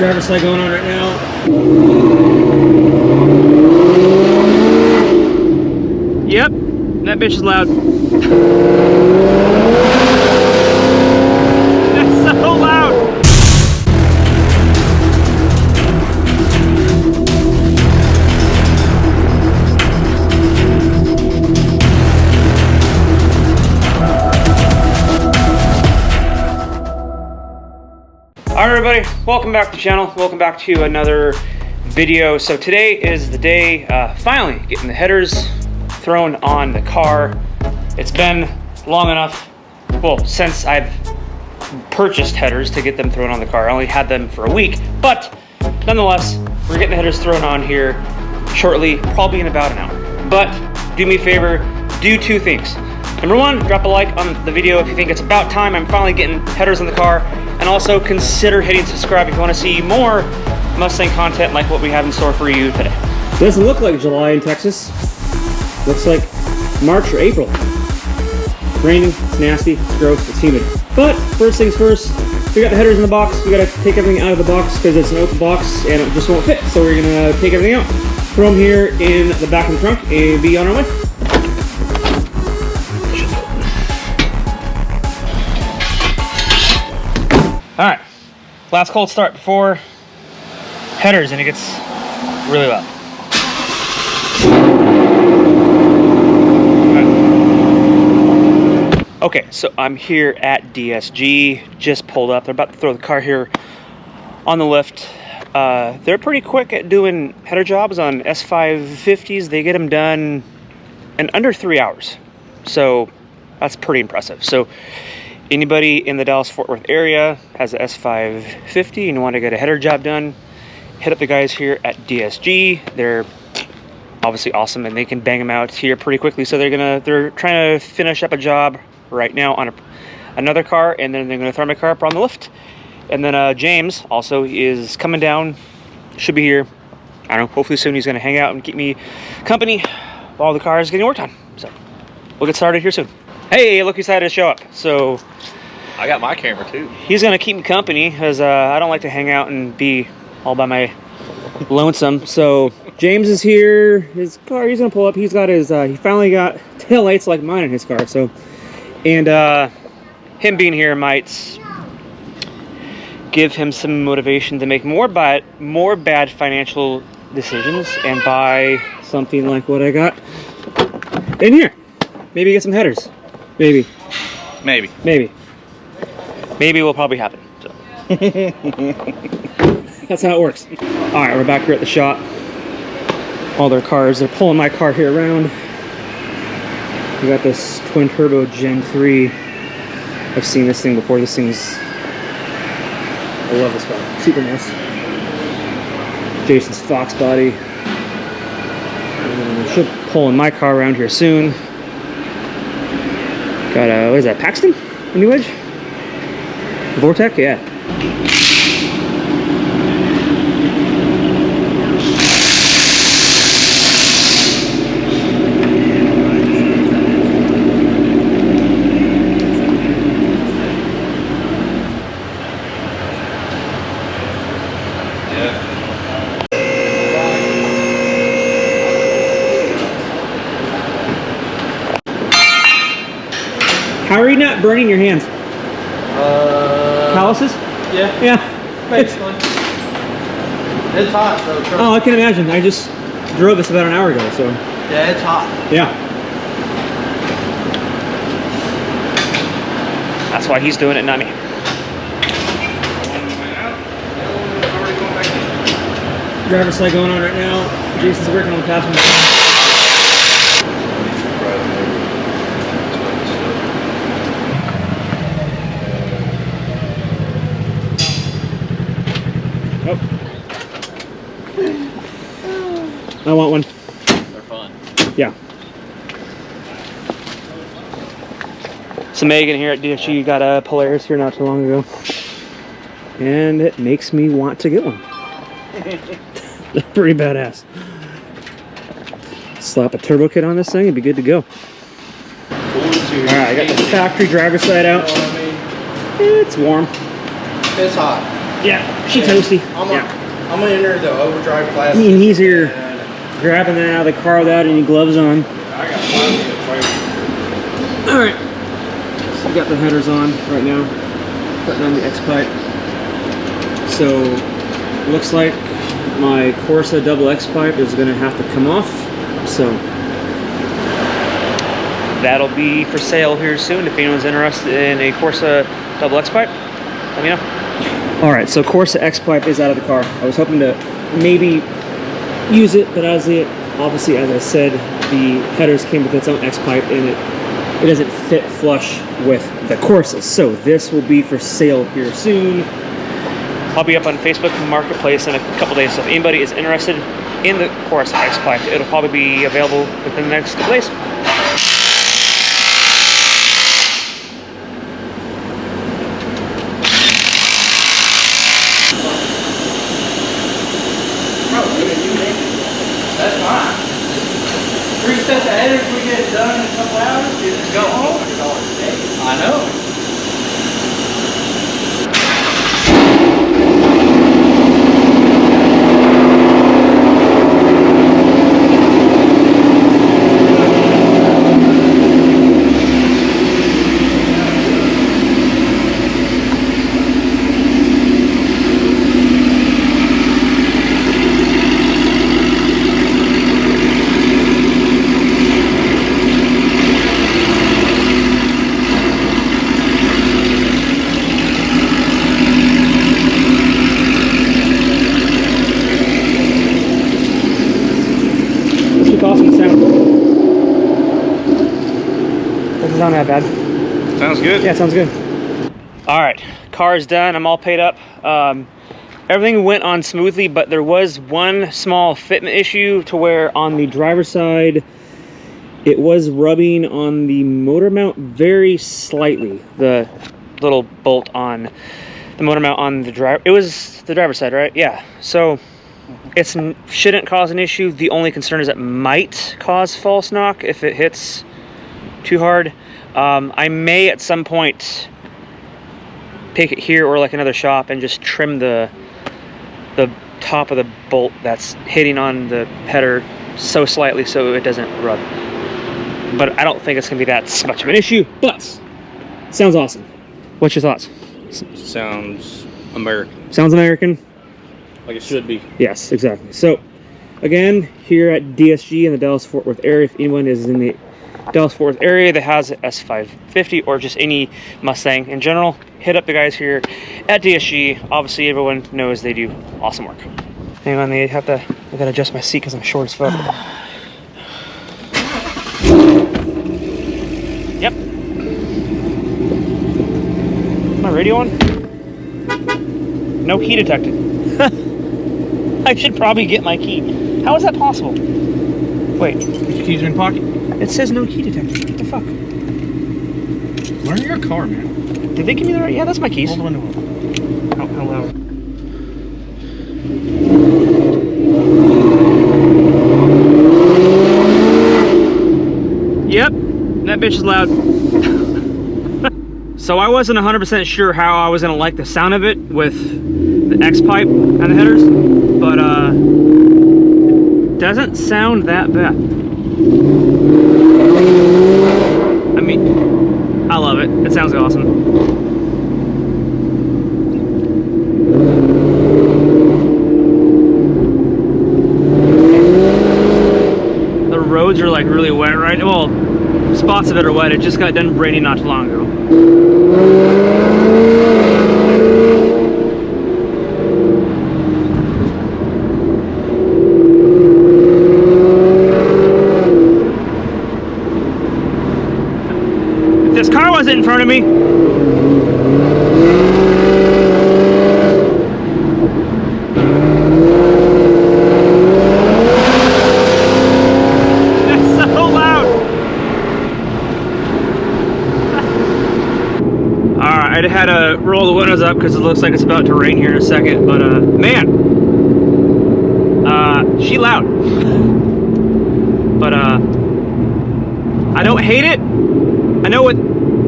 Driver's side going on right now. Yep, that bitch is loud. That's so loud. Alright everybody, welcome back to the channel. Welcome back to another video. So today is the day, finally getting the headers thrown on the car. It's been long enough, well, since I've purchased headers to get them thrown on the car. I only had them for a week, but nonetheless, we're getting the headers thrown on here shortly, probably in about an hour. But do me a favor, do two things. Number one, drop a like on the video if you think it's about time I'm finally getting headers on the car. And also consider hitting subscribe if you want to see more Mustang content like what we have in store for you today. It doesn't look like July in Texas. Looks like March or April. It's raining, it's nasty, it's gross, it's humid. But first things first, we got the headers in the box. We got to take everything out of the box because it's an open box and it just won't fit. So we're going to take everything out, throw them here in the back of the trunk and be on our way. All right, last cold start before headers and it gets really loud. Right. Okay, so I'm here at DSG, just pulled up. They're about to throw the car here on the lift. They're pretty quick at doing header jobs on S550s. They get them done in under 3 hours. So that's pretty impressive. So anybody in the Dallas-Fort Worth area has a S550 and want to get a header job done, hit up the guys here at DSG. They're obviously awesome and they can bang them out here pretty quickly. So they're trying to finish up a job right now on another car, and then they're going to throw my car up on the lift. And then James also is coming down, should be here, I don't know, hopefully soon. He's going to hang out and keep me company while the car is getting worked on. So we'll get started here soon. Hey, look, he decided to show up. So I got my camera too. He's gonna keep me company because I don't like to hang out and be all by my lonesome. So James is here. His car, he's gonna pull up. He's got his, he finally got tail lights like mine in his car. So, and him being here might give him some motivation to make more bad financial decisions and buy something like what I got in here. Maybe get some headers. Maybe will probably happen. So. That's how it works. All right, we're back here at the shop. All their cars, they're pulling my car here around. We got this twin turbo Gen 3. I've seen this thing before. This thing's, I love this car. Super nice. Jason's Fox body. And should pulling my car around here soon. Got a, what is that, Paxton? A new edge? Vortec? Yeah. How are you not burning your hands? Calluses? Yeah. Yeah. Basically. It's hot though. Oh, I can imagine. I just drove this about an hour ago, so. Yeah, it's hot. Yeah. That's why he's doing it, not me. Driver's side going on right now. Jason's working on the passenger side. I want one. They're fun. Yeah. So Megan here at DSG got a Polaris here not too long ago. And it makes me want to get one. They're pretty badass. Slap a turbo kit on this thing, it'd be good to go. Alright, I got the factory driver's side out. It's warm. It's hot. Yeah, she toasty. I'm gonna enter the overdrive class. And he's here grabbing that out of the car without any gloves on. I got mine in the trailer. Alright. So we got the headers on right now. Putting on the X-pipe. So looks like my Corsa double X-pipe is gonna have to come off. So that'll be for sale here soon. If anyone's interested in a Corsa double X-pipe, let me know. Alright, so Corsa X-pipe is out of the car. I was hoping to maybe use it, but obviously as I said, the headers came with its own X-pipe and it doesn't fit flush with the Corsa. So this will be for sale here soon. I'll be up on Facebook Marketplace in a couple days, so if anybody is interested in the Corsa X-pipe, it'll probably be available within the next couple days. That's fine. 3 sets of headers we get done in a couple hours. You just go home. I know. Awesome sound. Doesn't sound that bad. Sounds good. Yeah, it sounds good. All right, car's done. I'm all paid up. Everything went on smoothly, but there was one small fitment issue to where on the driver's side, it was rubbing on the motor mount very slightly. The little bolt on the motor mount on the driver. It was the driver's side, right? Yeah. So it shouldn't cause an issue. The only concern is it might cause false knock if it hits too hard. I may at some point take it here or like another shop and just trim the top of the bolt that's hitting on the header so slightly so it doesn't rub. But I don't think it's gonna be that much of an issue. But sounds awesome. What's your thoughts? Sounds American. Sounds American. Like it should be. Yes, exactly. So, again, here at DSG in the Dallas-Fort Worth area, if anyone is in the Dallas-Fort Worth area that has an S550 or just any Mustang in general, hit up the guys here at DSG. Obviously, everyone knows they do awesome work. Hang on, I gotta adjust my seat because I'm short as fuck. Yep. My radio on? No key detected. I should probably get my key. How is that possible? Wait. Put your keys in your pocket. It says no key detected. What the fuck? Learn your car, man. Did they give me the right? Yeah, that's my keys. Hold the window up. How loud? Yep, that bitch is loud. So I wasn't 100% sure how I was gonna like the sound of it with the X-pipe and the headers, but it doesn't sound that bad. I mean, I love it. It sounds awesome. The roads are like really wet right now. Well, spots of it are wet. It just got done raining not too long ago. If this car wasn't in front of me, I had to roll the windows up because it looks like it's about to rain here in a second, but man, she loud. But I don't hate it. I know with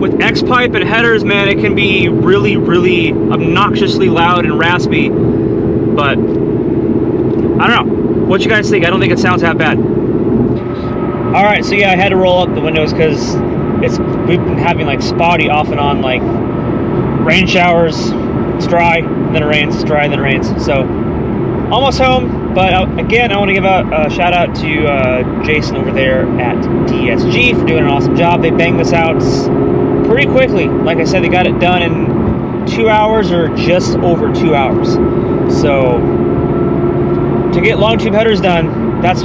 with X-pipe and headers, man, it can be really, really obnoxiously loud and raspy. But I don't know. What you guys think? I don't think it sounds that bad. All right, so yeah, I had to roll up the windows because we've been having like spotty off and on, like rain showers. It's dry, then it rains. It's dry, then it rains. So almost home. But again, I want to give a shout out to Jason over there at DSG for doing an awesome job. They banged this out pretty quickly. Like I said, they got it done in 2 hours or just over 2 hours. So to get long tube headers done, that's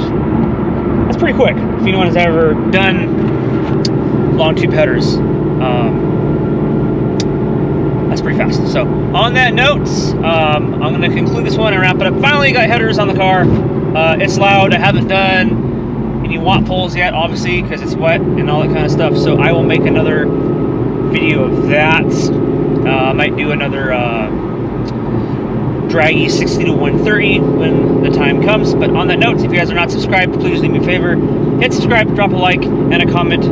pretty quick. If anyone has ever done long tube headers, that's pretty fast. So on that note, I'm going to conclude this one and wrap it up. Finally got headers on the car. It's loud. I haven't done any watt pulls yet, obviously, because it's wet and all that kind of stuff. So I will make another video of that. I might do another draggy 60 to 130 when the time comes. But on that note, if you guys are not subscribed, please do me a favor, hit subscribe, drop a like and a comment.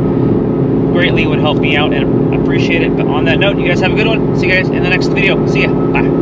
Greatly would help me out and appreciate it. But on that note, you guys have a good one. See you guys in the next video. See ya. Bye.